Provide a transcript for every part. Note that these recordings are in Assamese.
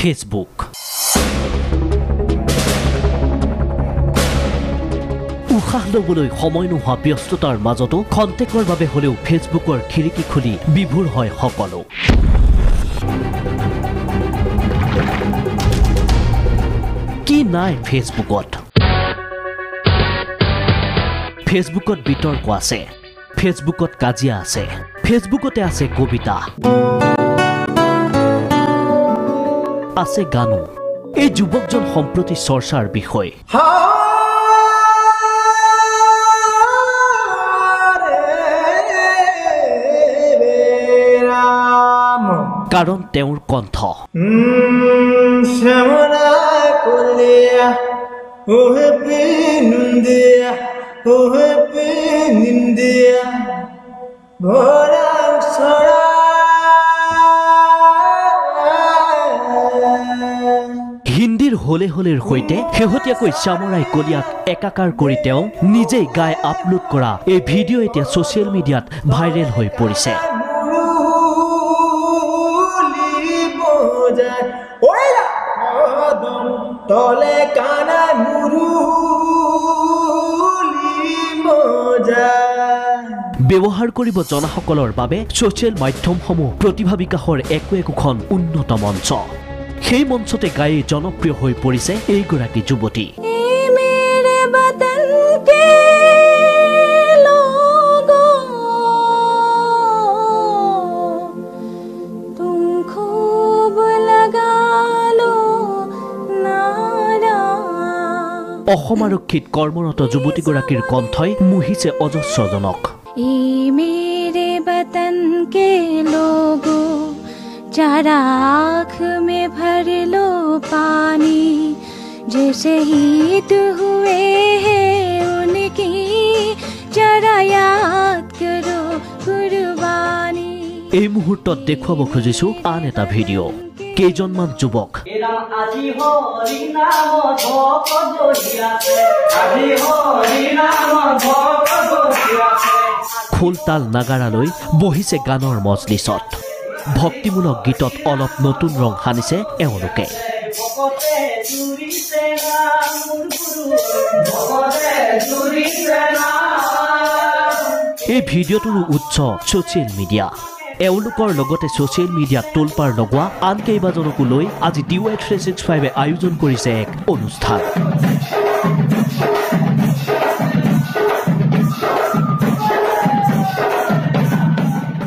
ফেসবুক। উশাহ লবলৈ সময় নোহোৱা ব্যস্ততাৰ মাজতো খন্তেকৰ বাবে হলেও ফেসবুকৰ খিৰিকী খুলি বিভোৰ হয় সকলো। কি নাই ফেসবুকত? ফেসবুকত বিতৰ্ক আছে, ফেসবুকত কাজিয়া আছে, ফেসবুকতে আছে কবিতা, আছে গানো। এই যুৱকজন সম্প্ৰতি চৰ্চাৰ বিষয়। কাৰণ তেওঁৰ কণ্ঠ হিন্দীৰ হলে হলেৰ সৈতে শেহতীয়াকৈ শ্যামৰাই কলিয়াক একাকাৰ কৰি তেওঁ নিজেই গাই আপলোড কৰা এই ভিডিঅ' এতিয়া ছ'চিয়েল মিডিয়াত ভাইৰেল হৈ পৰিছে। ব্যৱহাৰ কৰিব জনাসকলৰ বাবে ছ'চিয়েল মাধ্যমসমূহ প্ৰতিভা বিকাশৰ একোখন উন্নত মঞ্চ। সেই মঞ্চতে গাই জনপ্ৰিয় হৈ পৰিছে এইগৰাকী যুৱতী। অসম আৰক্ষীত কৰ্মৰত যুৱতীগৰাকীৰ কণ্ঠই মুহিছে অজস্ৰজনক। मेरे वतन के लोगों जरा आँख में भर लो पानी, जो शहीद हुए हैं उनकी जरा याद करो कुर्बानी। এই মুহূৰ্তত দেখুৱাব খুজিছো আন এটা ভিডিঅ'। কেইজনমান যুৱক খোলতাল নাগাৰালৈ বহিছে গানৰ মজলিছত। ভক্তিমূলক গীতত অলপ নতুন ৰং সানিছে এওঁলোকে। এই ভিডিঅ'টোৰো উৎস ছ'চিয়েল মিডিয়া। এওঁলোকৰ লগতে ছ'চিয়েল মিডিয়াত তোলপাৰ লগোৱা আন কেইবাজনকো লৈ আজি DY365 আয়োজন কৰিছে এক অনুষ্ঠান।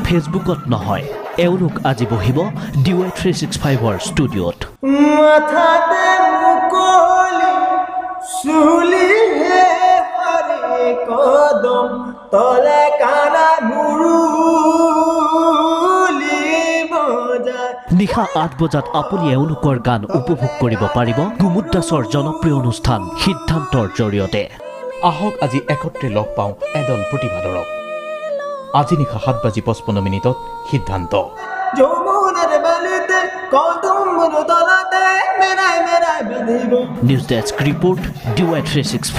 ফেসবুকত নহয়, এওঁলোক আজি বহিব DY365ৰ ষ্টুডিঅ'ত। নিশা 8 বজাত আপুনি এওঁলোকৰ গান উপভোগ কৰিব পাৰিব কুমুদ দাসৰ জনপ্ৰিয় অনুষ্ঠান সিদ্ধান্তৰ জৰিয়তে। আহক আজি একত্ৰে লগ পাওঁ এদল প্ৰতিভাধৰক। আজি নিশা 7:55 সিদ্ধান্ত। News desk report DY365।